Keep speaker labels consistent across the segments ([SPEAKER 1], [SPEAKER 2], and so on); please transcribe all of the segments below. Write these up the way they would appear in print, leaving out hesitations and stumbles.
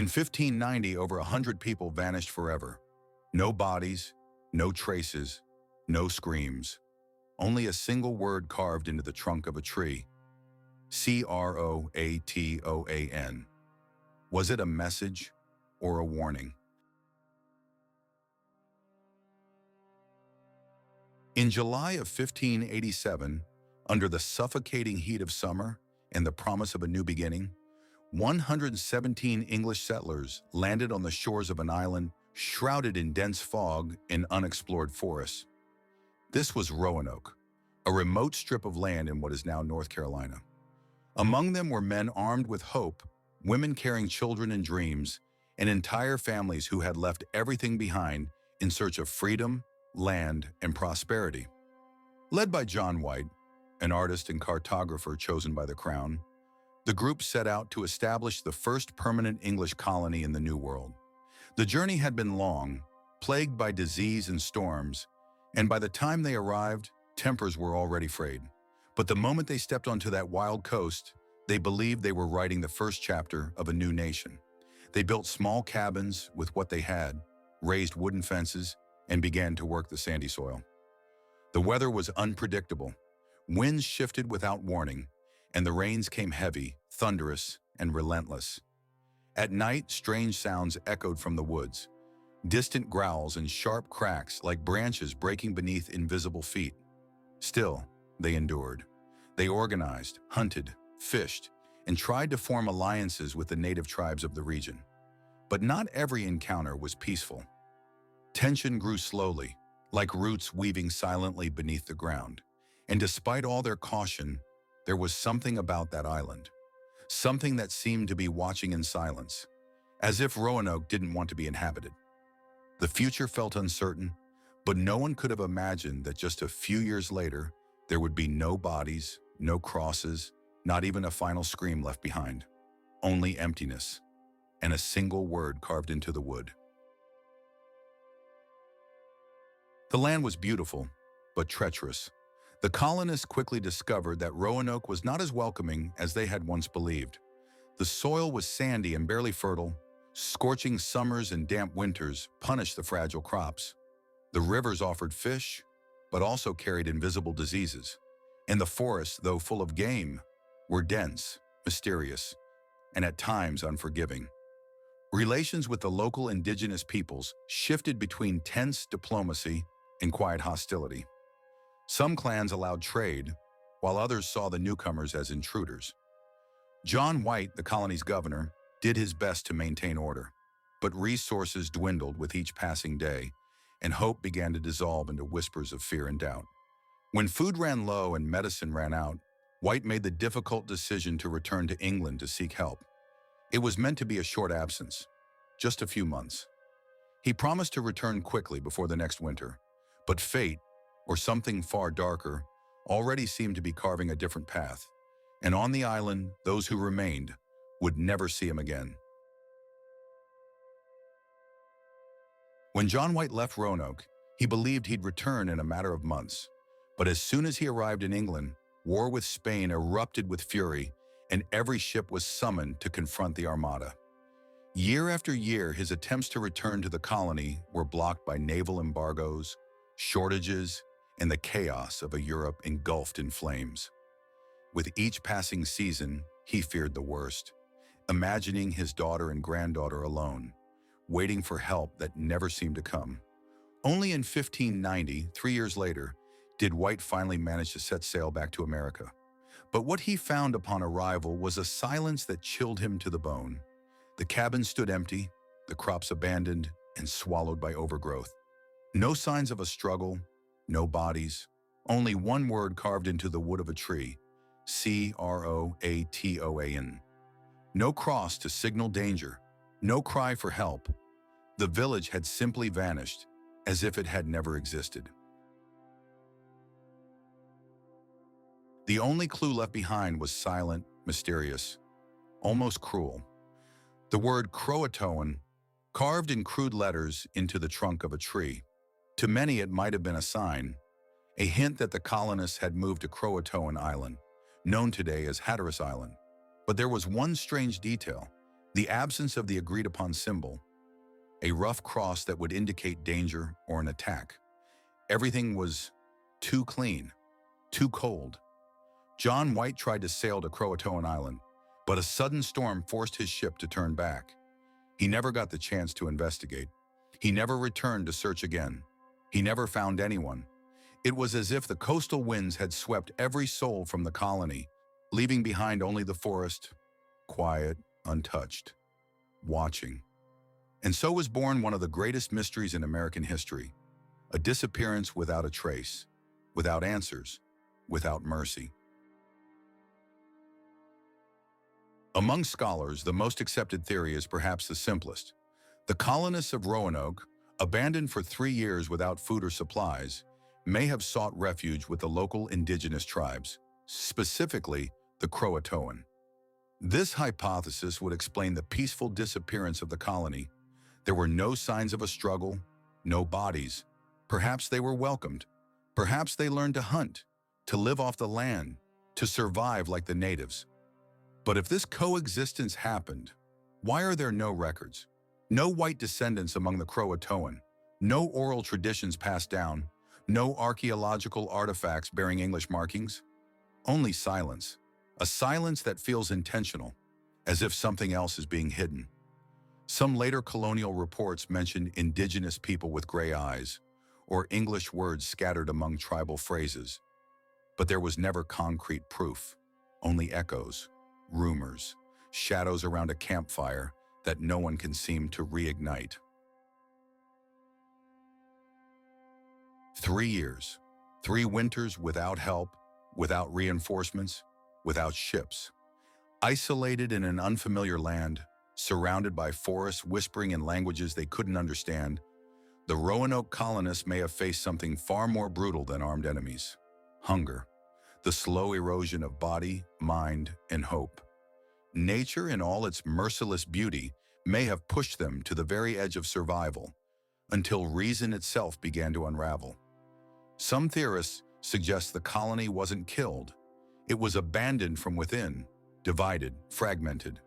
[SPEAKER 1] In 1590, over 100 people vanished forever. No bodies, no traces, no screams. Only a single word carved into the trunk of a tree. Croatoan. Was it a message or a warning? In July of 1587, under the suffocating heat of summer and the promise of a new beginning, 117 English settlers landed on the shores of an island shrouded in dense fog and unexplored forests. This was Roanoke, a remote strip of land in what is now North Carolina. Among them were men armed with hope, women carrying children and dreams, and entire families who had left everything behind in search of freedom, land, and prosperity. Led by John White, an artist and cartographer chosen by the Crown, the group set out to establish the first permanent English colony in the New World. The journey had been long, plagued by disease and storms, and by the time they arrived, tempers were already frayed. But the moment they stepped onto that wild coast, they believed they were writing the first chapter of a new nation. They built small cabins with what they had, raised wooden fences, and began to work the sandy soil. The weather was unpredictable. Winds shifted without warning, and the rains came heavy, thunderous, and relentless. At night, strange sounds echoed from the woods, distant growls and sharp cracks like branches breaking beneath invisible feet. Still, they endured. They organized, hunted, fished, and tried to form alliances with the native tribes of the region. But not every encounter was peaceful. Tension grew slowly, like roots weaving silently beneath the ground. And despite all their caution, there was something about that island, something that seemed to be watching in silence, as if Roanoke didn't want to be inhabited. The future felt uncertain, but no one could have imagined that just a few years later, there would be no bodies, no crosses, not even a final scream left behind. Only emptiness, and a single word carved into the wood. The land was beautiful, but treacherous. The colonists quickly discovered that Roanoke was not as welcoming as they had once believed. The soil was sandy and barely fertile. Scorching summers and damp winters punished the fragile crops. The rivers offered fish, but also carried invisible diseases. And the forests, though full of game, were dense, mysterious, and at times unforgiving. Relations with the local indigenous peoples shifted between tense diplomacy and quiet hostility. Some clans allowed trade, while others saw the newcomers as intruders. John White, the colony's governor, did his best to maintain order, but resources dwindled with each passing day, and hope began to dissolve into whispers of fear and doubt. When food ran low and medicine ran out, White made the difficult decision to return to England to seek help. It was meant to be a short absence, just a few months. He promised to return quickly before the next winter, but fate, or something far darker, already seemed to be carving a different path, and on the island, those who remained would never see him again. When John White left Roanoke, he believed he'd return in a matter of months. But as soon as he arrived in England, war with Spain erupted with fury, and every ship was summoned to confront the Armada. Year after year, his attempts to return to the colony were blocked by naval embargoes, shortages, and the chaos of a Europe engulfed in flames. With each passing season, he feared the worst, imagining his daughter and granddaughter alone, waiting for help that never seemed to come. Only in 1590, 3 years later, did White finally manage to set sail back to America. But what he found upon arrival was a silence that chilled him to the bone. The cabin stood empty, the crops abandoned and swallowed by overgrowth. No signs of a struggle, no bodies, only one word carved into the wood of a tree, Croatoan. No cross to signal danger, no cry for help. The village had simply vanished, as if it had never existed. The only clue left behind was silent, mysterious, almost cruel. The word Croatoan, carved in crude letters into the trunk of a tree. To many, it might have been a sign, a hint that the colonists had moved to Croatoan Island, known today as Hatteras Island. But there was one strange detail. The absence of the agreed-upon symbol, a rough cross that would indicate danger or an attack. Everything was too clean, too cold. John White tried to sail to Croatoan Island, but a sudden storm forced his ship to turn back. He never got the chance to investigate. He never returned to search again. He never found anyone. It was as if the coastal winds had swept every soul from the colony, leaving behind only the forest, quiet, untouched, watching. And so was born one of the greatest mysteries in American history, a disappearance without a trace, without answers, without mercy. Among scholars, the most accepted theory is perhaps the simplest. The colonists of Roanoke, abandoned for 3 years without food or supplies, may have sought refuge with the local indigenous tribes, specifically the Croatoan. This hypothesis would explain the peaceful disappearance of the colony. There were no signs of a struggle, no bodies. Perhaps they were welcomed. Perhaps they learned to hunt, to live off the land, to survive like the natives. But if this coexistence happened, why are there no records? No white descendants among the Croatoan, no oral traditions passed down, no archaeological artifacts bearing English markings? Only silence, a silence that feels intentional, as if something else is being hidden. Some later colonial reports mentioned indigenous people with gray eyes, or English words scattered among tribal phrases. But there was never concrete proof, only echoes, rumors, shadows around a campfire that no one can seem to reignite. 3 years, 3 winters without help, without reinforcements, without ships. Isolated in an unfamiliar land, surrounded by forests whispering in languages they couldn't understand, the Roanoke colonists may have faced something far more brutal than armed enemies: hunger, the slow erosion of body, mind, and hope. Nature, in all its merciless beauty, may have pushed them to the very edge of survival, until reason itself began to unravel. Some theorists suggest the colony wasn't killed. It was abandoned from within, divided, fragmented.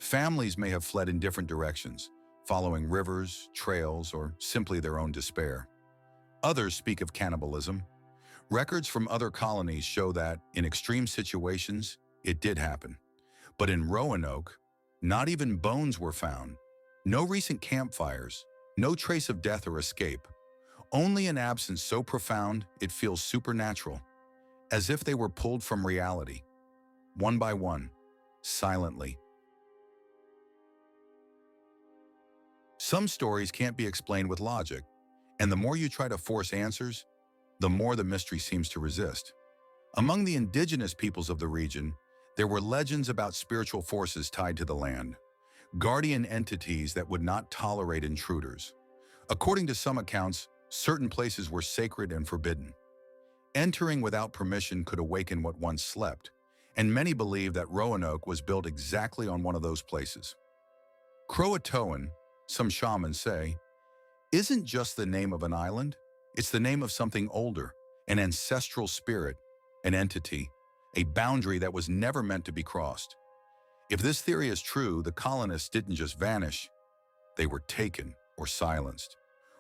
[SPEAKER 1] Families may have fled in different directions, following rivers, trails, or simply their own despair. Others speak of cannibalism. Records from other colonies show that, in extreme situations, it did happen. But in Roanoke, not even bones were found. No recent campfires, no trace of death or escape. Only an absence so profound it feels supernatural, as if they were pulled from reality, one by one, silently. Some stories can't be explained with logic, and the more you try to force answers, the more the mystery seems to resist. Among the indigenous peoples of the region, there were legends about spiritual forces tied to the land, guardian entities that would not tolerate intruders. According to some accounts, certain places were sacred and forbidden. Entering without permission could awaken what once slept, and many believe that Roanoke was built exactly on one of those places. Croatoan, some shamans say, isn't just the name of an island, it's the name of something older, an ancestral spirit, an entity, a boundary that was never meant to be crossed. If this theory is true, the colonists didn't just vanish, they were taken or silenced,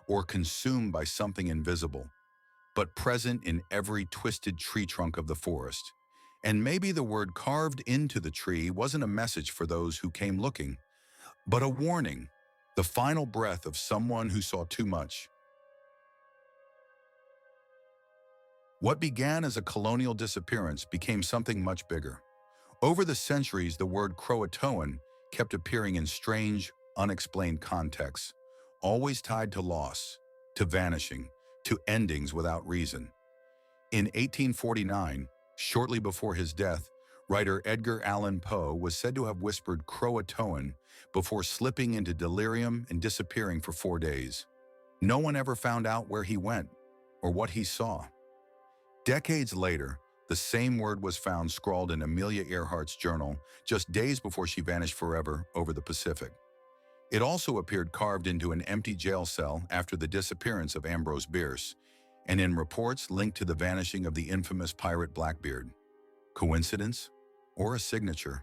[SPEAKER 1] or consumed by something invisible, but present in every twisted tree trunk of the forest. And maybe the word carved into the tree wasn't a message for those who came looking, but a warning, the final breath of someone who saw too much. What began as a colonial disappearance became something much bigger. Over the centuries, the word Croatoan kept appearing in strange, unexplained contexts, always tied to loss, to vanishing, to endings without reason. In 1849, shortly before his death, writer Edgar Allan Poe was said to have whispered Croatoan before slipping into delirium and disappearing for 4 days. No one ever found out where he went or what he saw. Decades later, the same word was found scrawled in Amelia Earhart's journal just days before she vanished forever over the Pacific. It also appeared carved into an empty jail cell after the disappearance of Ambrose Bierce, and in reports linked to the vanishing of the infamous pirate Blackbeard. Coincidence? Or a signature?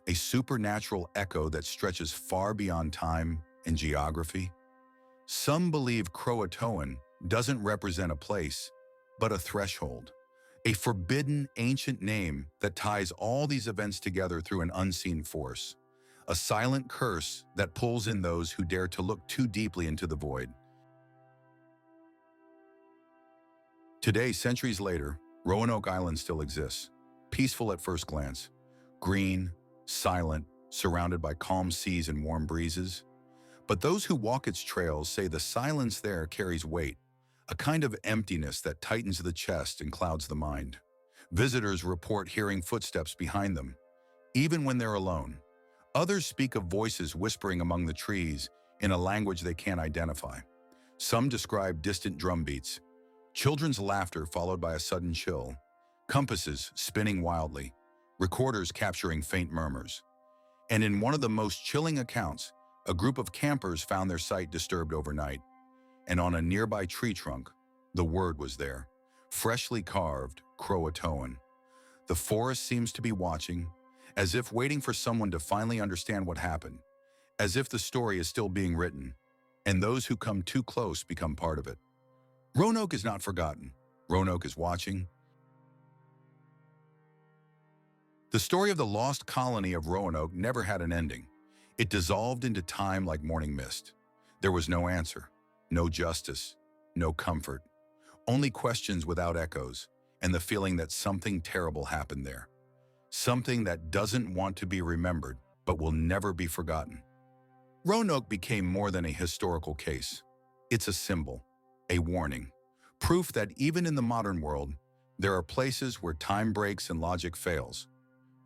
[SPEAKER 1] a supernatural echo that stretches far beyond time and geography. Some believe Croatoan doesn't represent a place, but a threshold, a forbidden ancient name that ties all these events together through an unseen force, a silent curse that pulls in those who dare to look too deeply into the void. Today, centuries later, Roanoke Island still exists, peaceful at first glance, green, silent, surrounded by calm seas and warm breezes. But those who walk its trails say the silence there carries weight, a kind of emptiness that tightens the chest and clouds the mind. Visitors report hearing footsteps behind them, even when they're alone. Others speak of voices whispering among the trees in a language they can't identify. Some describe distant drum beats, children's laughter followed by a sudden chill, compasses spinning wildly, recorders capturing faint murmurs. And in one of the most chilling accounts, a group of campers found their sight disturbed overnight, and on a nearby tree trunk, the word was there, freshly carved, Croatoan. The forest seems to be watching, as if waiting for someone to finally understand what happened, as if the story is still being written, and those who come too close become part of it. Roanoke is not forgotten. Roanoke is watching. The story of the lost colony of Roanoke never had an ending. It dissolved into time like morning mist. There was no answer, no justice, no comfort, only questions without echoes, and the feeling that something terrible happened there. Something that doesn't want to be remembered, but will never be forgotten. Roanoke became more than a historical case. It's a symbol, a warning, proof that even in the modern world, there are places where time breaks and logic fails,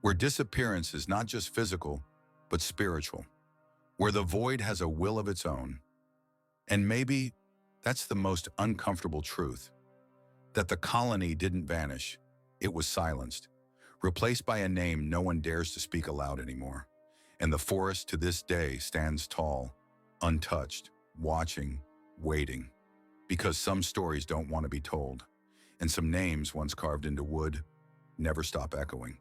[SPEAKER 1] where disappearance is not just physical, but spiritual, where the void has a will of its own. And maybe that's the most uncomfortable truth, that the colony didn't vanish, it was silenced, replaced by a name no one dares to speak aloud anymore. And the forest to this day stands tall, untouched, watching, waiting, because some stories don't want to be told, and some names once carved into wood never stop echoing.